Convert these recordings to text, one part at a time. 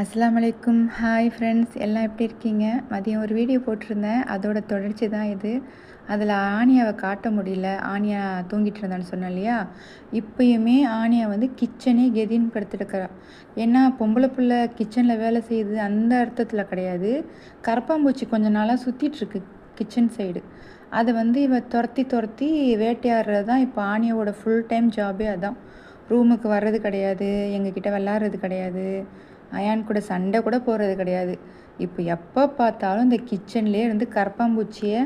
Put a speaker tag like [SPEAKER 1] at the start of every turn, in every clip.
[SPEAKER 1] அஸ்ஸலாமு அலைக்கும். Hi friends, எல்லாம் எப்படி இருக்கீங்க? மதியம் ஒரு வீடியோ போட்டிருந்தேன். அதோட தொடர்ச்சி தான் இது. அதில் ஆனியாவை காட்ட முடியல. ஆனியா தூங்கிட்டு இருந்தான்னு சொன்னேன் இல்லையா? இப்பயுமே ஆனியா வந்து கிச்சனே கெதின்னு படுத்துருக்கிறா. ஏன்னா பொம்பளை பிள்ளை கிச்சனில் வேலை செய்யுது அந்த அர்த்தத்தில் கிடையாது. கரப்பாம்பூச்சி கொஞ்ச நாளாக சுற்றிட்டுருக்கு கிச்சன் சைடு. அதை வந்து இவ துரத்தி துரத்தி வேட்டையாடுறது தான் இப்போ ஆனியாவோட ஃபுல் டைம் ஜாபே அதான். ரூமுக்கு வர்றது கிடையாது, எங்ககிட்ட விளாட்றது கிடையாது, அயான் கூட சண்டை கூட போடுறது கிடையாது. இப்போ எப்போ பார்த்தாலும் இந்த கிச்சன்லேயே இருந்து கரப்பாம்பூச்சியை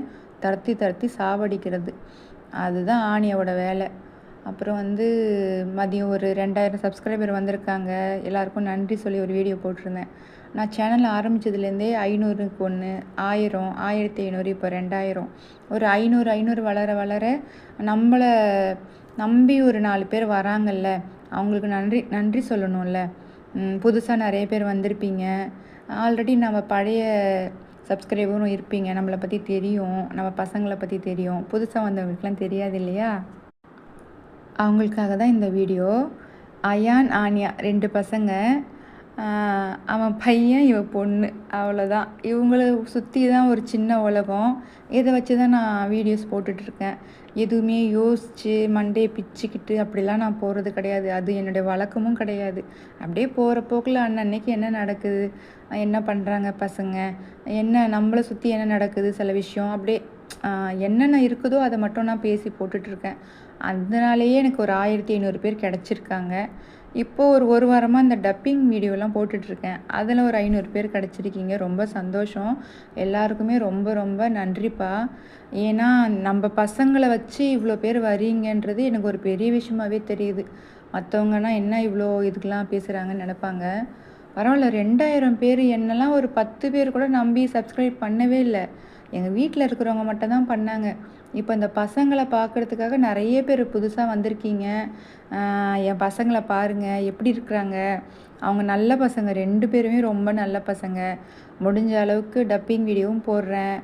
[SPEAKER 1] துரத்தி துரத்தி சாவடிக்கிறது. அதுதான் ஆனியாவோட வேலை. அப்புறம் வந்து மதியம் ஒரு 2000 சப்ஸ்கிரைபர் வந்திருக்காங்க. எல்லாருக்கும் நன்றி சொல்லி ஒரு வீடியோ போட்டிருந்தேன். நான் சேனல் ஆரம்பித்ததுலேருந்தே 500க்கு 1, 1000, 1500, இப்போ 2000. ஒரு 500 வளர வளர நம்மளை நம்பி ஒரு 4 பேர் வராங்கல்ல, அவங்களுக்கு நன்றி நன்றி சொல்லணும்ல. புதுசாக நிறைய பேர் வந்திருப்பீங்க. ஆல்ரெடி நம்ம பழைய சப்ஸ்கிரைபரும் இருப்பீங்க. நம்மளை பற்றி தெரியும், நம்ம பசங்களை பற்றி தெரியும். புதுசாக வந்தவங்களுக்குலாம் தெரியாது இல்லையா? அவங்களுக்காக தான் இந்த வீடியோ. அயான், ஆனியா 2 பசங்க. அவன் பையன், இவ பொண்ணு, அவ்வளோதான். இவங்கள சுற்றி தான் ஒரு சின்ன உலகம். இதை வச்சு தான் நான் வீடியோஸ் போட்டுட்ருக்கேன். எதுவுமே யோசித்து மண்டையை பிச்சுக்கிட்டு அப்படிலாம் நான் போகிறது கிடையாது. அது என்னுடைய வழக்கமும் கிடையாது. அப்படியே போகிற போக்கில் அன்னன்னைக்கு என்ன நடக்குது, என்ன பண்ணுறாங்க பசங்க, என்ன நம்மளை சுற்றி என்ன நடக்குது, சில விஷயம் அப்படியே என்னென்ன இருக்குதோ அதை மட்டும் நான் பேசி போட்டுட்ருக்கேன். அதனாலேயே எனக்கு ஒரு 1500 பேர் கிடச்சிருக்காங்க. இப்போது ஒரு வாரமாக இந்த டப்பிங் வீடியோலாம் போட்டுட்ருக்கேன். அதில் ஒரு 500 பேர் கிடச்சிருக்கீங்க. ரொம்ப சந்தோஷம். எல்லாருக்குமே ரொம்ப ரொம்ப நன்றிப்பா. ஏன்னா நம்ம பசங்களை வச்சு இவ்வளோ பேர் வரீங்கன்றது எனக்கு ஒரு பெரிய விஷயமாகவே தெரியுது. மற்றவங்கன்னா என்ன இவ்வளோ இதுக்கெலாம் பேசுகிறாங்கன்னு நினப்பாங்க. பரவாயில்ல, 2000 பேர். என்னெல்லாம் ஒரு 10 பேர் கூட நம்பி சப்ஸ்கிரைப் பண்ணவே இல்லை. எங்கள் வீட்டில் இருக்கிறவங்க மட்டும் தான் பண்ணாங்க. இப்போ இந்த பசங்களை பார்க்குறதுக்காக நிறைய பேர் புதுசாக வந்திருக்கீங்க. என் பசங்களை பாருங்கள் எப்படி இருக்கிறாங்க. அவங்க நல்ல பசங்க, 2 பேருமே ரொம்ப நல்ல பசங்க. முடிஞ்ச அளவுக்கு டப்பிங் வீடியோவும் போடுறேன்.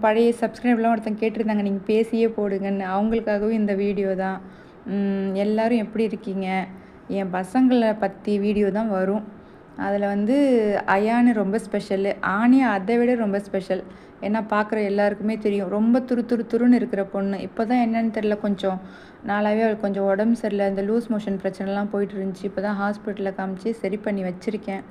[SPEAKER 1] பழைய சப்ஸ்கிரைப்லாம் ஒருத்தங்க கேட்டிருந்தாங்க, நீங்கள் பேசியே போடுங்கன்னு. அவங்களுக்காகவும் இந்த வீடியோ தான். எல்லோரும் எப்படி இருக்கீங்க? என் பசங்களை பற்றி வீடியோ தான் வரும். அதில் வந்து அயானு ரொம்ப ஸ்பெஷலு, ஆனியா அதை விட ரொம்ப ஸ்பெஷல். ஏன்னா பார்க்குற எல்லாருக்குமே தெரியும், ரொம்ப துருன்னு இருக்கிற பொண்ணு. இப்போ தான் என்னென்னு தெரில, கொஞ்சம் நாளாகவே அவளுக்கு கொஞ்சம் உடம்பு சரியில்லை. இந்த லூஸ் மோஷன் பிரச்சனைலாம் போயிட்டு இருந்துச்சு. இப்போ தான் ஹாஸ்பிட்டலில் காமிச்சு சரி பண்ணி வச்சுருக்கேன்.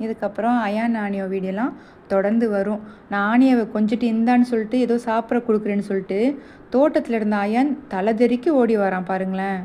[SPEAKER 1] இதுக்கப்புறம் அயான் ஆனியோ வீடியோலாம் தொடர்ந்து வரும். நான் ஆனியாவை கொஞ்சிட்டு இந்தான்னு சொல்லிட்டு ஏதோ சாப்பிட கொடுக்குறேன்னு சொல்லிட்டு தோட்டத்தில் இருந்த அயான் தலை தெறிக்கி ஓடி வரான் பாருங்களேன்.